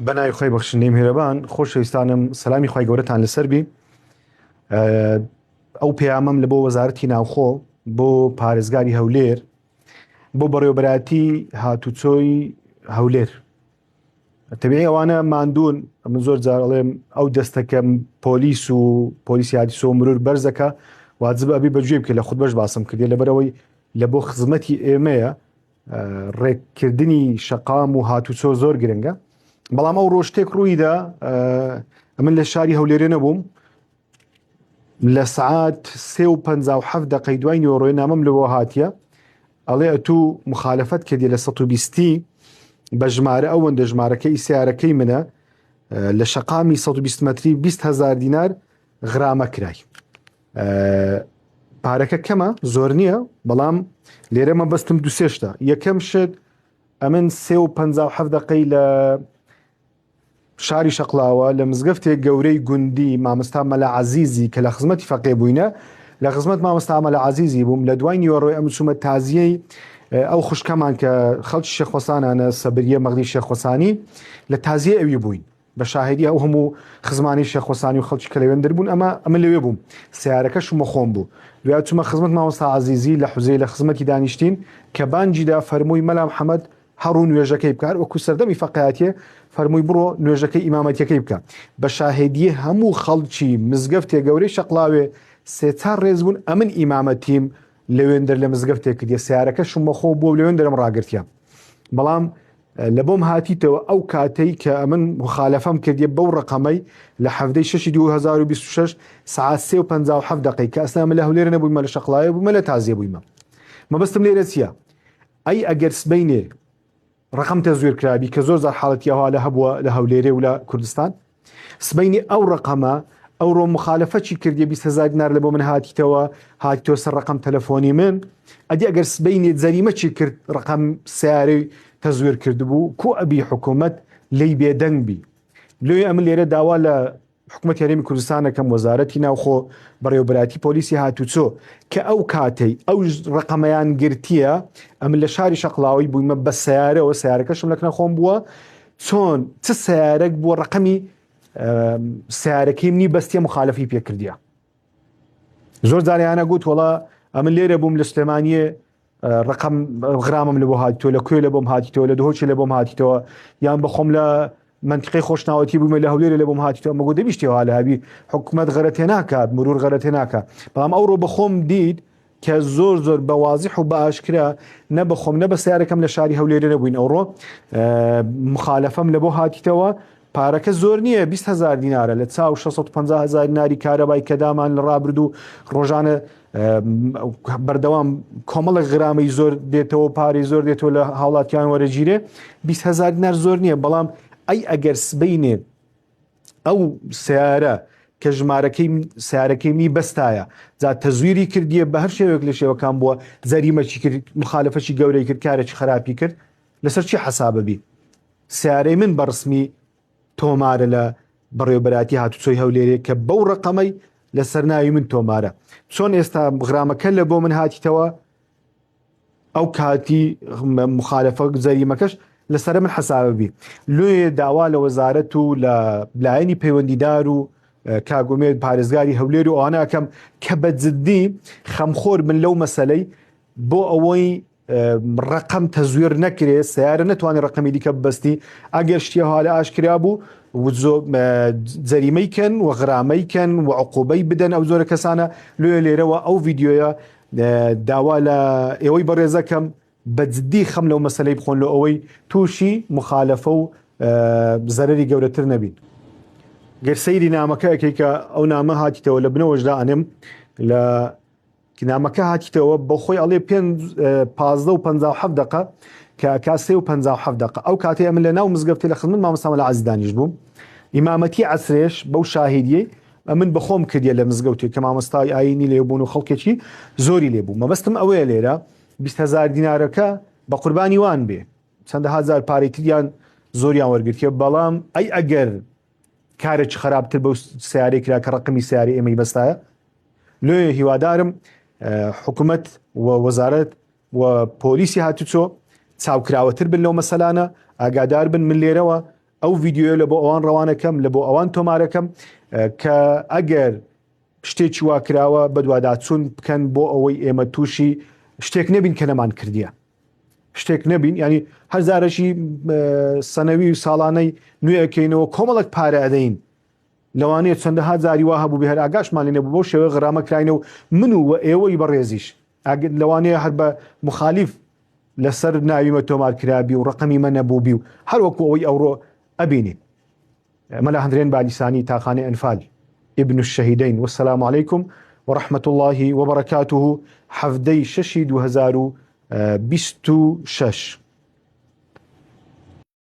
بەناوی خۆی بەخشندەی میهرەبان خۆشەویستانم سەلامی خی گەورەتان لەسەر بی. ئەو پەیامەم لە بۆ وەزارەتی ناوخۆ بۆ پارێزگاری هەولێر بۆ بەڕێوەبەراتی هاتوچۆی هەولێر. تەبیعی ئەوانە ماندوون، من زۆر جار ئەڵێم ئەو دەستەکە پۆلیس و پۆلیسی هاتیچۆ و مرور بەرزەکە واجب ئەبی بەگوێ بکە لە خود بەش باسم کردێ لەبەرەوەی لە بۆ خزمەتی ئێمەیە ڕێککردنی شەقام و هاتوچۆ زۆر گرنگە. بەڵام ئەو ڕۆژتێک ڕوویدا من لە شاری هەولێرە نەبووم لە سعات 3:57 دقەی دوای نیوەڕۆی نامەم لەوە هاتیە ئەڵێ ئەتوو مخالەفەت کردی لە 120 بە ژمارە ئەوەندە ژمارەکەی سیارەکەی منە لە شەقامی 120 مەتری 20,000 دینار غرامە کرای. پارەکە کەمە زۆر نییە، بەڵام لێرەمە بەستم دوسێشتا. یەکەم شت ئەمن 3:57 دقەی لە شاری شەقلاوە لە مزگەفتێک گەورەی گوندی مامۆستا مەلا عەزیزی کە لە خزمەتی فەقێ بووینە، لە خزمەت مامۆستا مەلا عەزیزی بووم. لە دوای نیوەڕۆی ئەم چوومە تازیەی ئەو خوشکەمان کە خەڵکی شێخ حوسانانە سەبریە مەغنی شێخ حوسانی، لە تازیە ئەوی بووین بە شاهدی ئەو هەموو خزمانی شێخ حوسانی و خەڵکی کە لەوێندر بوون. ئەمە لەوێ بووم، سیارەکەشمە خۆم بوو. دوای چوومە خزمەت مامۆستا عەزیزی لە حوزەی لە خزمەتی دانیشتین کە بانجیدا فەرمووی مەلا محەممەد هەڕوو نوێژەکەی بکار وەکو سەردەمی فەقێهاتیە فەرمووی بڕۆ نوێژەکەی ئیمامەتیەکەی بکە. بە شاهدیە هەموو خەڵکی مزگەفتێ گەورەی شەقلاوێ سێ-چار ڕێز بوون ئەمن ئیمامەتیم لەوێندەر لە مزگەفتێک کردیە، سیارەکە شمەخۆ بووە لەوێندەرم ڕاگرتیە. بەڵام لە بۆم هاتیتەوە ئەو کاتەی کە ئەمن مخالەفەم کردیە بەو ڕقەمەی لە هەفتەی 6/2026 سعات 3:57 دقەی کە ئەستا من لە هەولێرە نەبوویمە، لە شەقڵایە بوومە، لە تازیە بوویمە. مەبەستم لێرە چییە؟ ئەی ئەگەر سبەینێ ڕقم تەزویر کرابی کە زۆر زار حاڵەتی ئەوها لە هەبووە لە هەولێرە و لە کوردستان، سبەینی ئەو ڕقەمە ئەو ڕۆ مخالەفەتی کردیە 20,000 دینار لە بۆ من هاتیتەوە سەر ڕقم تەلەفۆنی من، ئەدی ئەگەر سبەینێ جەریمەچی کرد ڕقم سیارەی تەزویر کردبوو کو ئەبی حکوومەت لی بێدەنگ بی. لێ ئەمن لێرە داوا لە حکوومەت هەرێمی کوردستانەکەم وەزارەتی ناوخۆ بەڕێوەبەراتی پۆلیسی هاتوچۆ کە ئەو کاتەی ئەو ڕقەمەیان گرتیە ئەمن لە شاری شەقڵاوی بوویمە بە سیارەوە، سیارەکەشم لەکنە خۆم بووە، چۆن چ سیارەك بووە ڕقەمی سیارەکەی منی بەستیە مخالەفی پێکردیە. زۆر جاریانە گوت وەڵا ئەمن لێرە بووم لە سلێمانیە ڕقم غرامم لە بۆ هاتیتەوە، لە کوێ لە بۆم هاتیتەوە، لە دهۆچی لە بۆم هاتیتەوە، یان بەخۆم لە منطقەی خۆشناوەتی بوومە لە هەولێرە لە بۆم هاتیتەوە. مەگوت دەبیشتەوە لە هەبی حکوومەت غەرەتێ ناکات، مرور غەرەتێ ناکات. بەڵام ئەوڕۆ بەخۆم دید کە زۆر بە وازیح و بە ئاشکرا نە بەخۆم نە بە سیارەکەم لە شاری هەولێرە نەبووین. ئەوڕۆ مخالەفەم لە بۆ هاتیتەوە، پارەکە زۆر نییە، 20,000 دینارە لە چاو 650,000 دیناری کارەبای کەدامان لە ڕابرد و ڕۆژانە بەردەوام کۆمەڵە غرامەی زۆر دێتەوە، پارەی زۆر دێتەوە لە هاوڵاتیان وەرەگیرێ. 20,000 دینار زۆر نییە، بەڵام ئەی ئەگەر سبەینێ ئەو سیارە کە ژمارەکەی سیارەکەی منی بەستایە جا تەزویری کردیە بە هەر شێوەیەک لە شێوەکان بووە، جەریمەچی کرد، مخالەفەتی گەورەی کرد، کارێکی خراپی کرد، لەسەر چی حەسابە بی؟ سیارەی من بەڕسمی تۆمارە لە بەڕێوەبەراتی هاتوچۆی هەولێرێ کە بەو ڕقەمەی لەسەر ناوی من تۆمارە. چۆن ئێستا غرامەکە لە بۆ من هاتیتەوە ئەو کاتی مخالەفە جەریمەکەش لەسەر من حەسابە بی؟ لێ داوا لە وەزارەت و لە لایەنی پەیوەندیدار و کاگومێت پارێزگاری هەولێر و ئەوانە ئەکەم کە بە جددی خەمخۆر من لەو مەسەلەی بۆ ئەوەی ڕقم تەزویر نەکرێ، سیارە نەتوانێت ڕقەمی دیکە ببەستی، ئەگەر شتیەها لە ئاشکرا بوو جەریمەیکەن و غرامەیکەن و عقوبەی بدەن ئەو زۆرە کەسانە. لێرەوە ئەو ڤیددیۆیە داوا لە ئێوەی بەڕێزەکەم بە جددی خەم لەو مەسەلەی بخۆن لە ئەوەی تووشی مخالەفە و زەرەری گەورەتر نەبین. گەرسەیری نامەکە ئەکەیکە ئەو نامە هاتیتەوە لە بنەوەشدا ئەنێم لە نامەکە هاتیتەوە بە خۆی ئەڵێ 15:57 دقە کە کا 3:57 دقە. ئەو کاتێ ئەمن لە ناو مزگەفتی لە خزمەت مامۆستا مەلا عەزیز دانیشت بووم، ئیمامەتی عەسرێش بەو شاهیدیەی ئەمن بەخۆم کردیە لە مزگەوتێ کە مامۆستای ئاینی لێبوون و خەڵکێکی زۆری لێبوو. مەبەستم ئەوەیە لێرە 20,000 دینارەکە بە قوربانی وان بێ، چەندە هزار پارەی تریان زۆریان وەرگرتیە، بەڵام ئەی ئەگەر کارێکی خراپتر بەو سیارەی کرا کە ڕقمی سیاری ئێمەی بەستایە، لێ هیوادارم حکوومەت و وەزارەت و پۆلیسی هاتوچۆ چاوکراوەتر بن لەو مەسەلانە، ئاگادار بن من لێرەوە ئەو ڤیددیۆ لە بۆ ئەوان ڕەوانەکەم لە بۆ ئەوان تۆمارەکەم کە ئەگەر شتێکی وا کراوە بەدواداچوون بکەن بۆ ئەوەی ئێمە تووشی شتێک نەبین کە نەمان کردیە شتێک نەبین ینی هەرزارەشی سەنەوی و ساڵانەی نوێەکەینەوە کۆمەڵک پارە ئەدەین لەوانەیە چەندەها جاری وا هەبوو بهێر ئاگاشمان لێ نەبوو بۆ شێوە غرامە کراینە و من و ئێوەی بەڕێزیش لەوانەیە هەر بە مخالیف لەسەر ناویمە تۆمار کرابی و ڕقمی مە نەبووبی و هەروەکو ئەوەی ئەوڕۆ ئەبینین مەلا هەندرێن بالیسانی تاخانەی ئەنفال ابن الشهيدين والسلام عليكم ورحمة الله وبركاته حفدي ششي 2026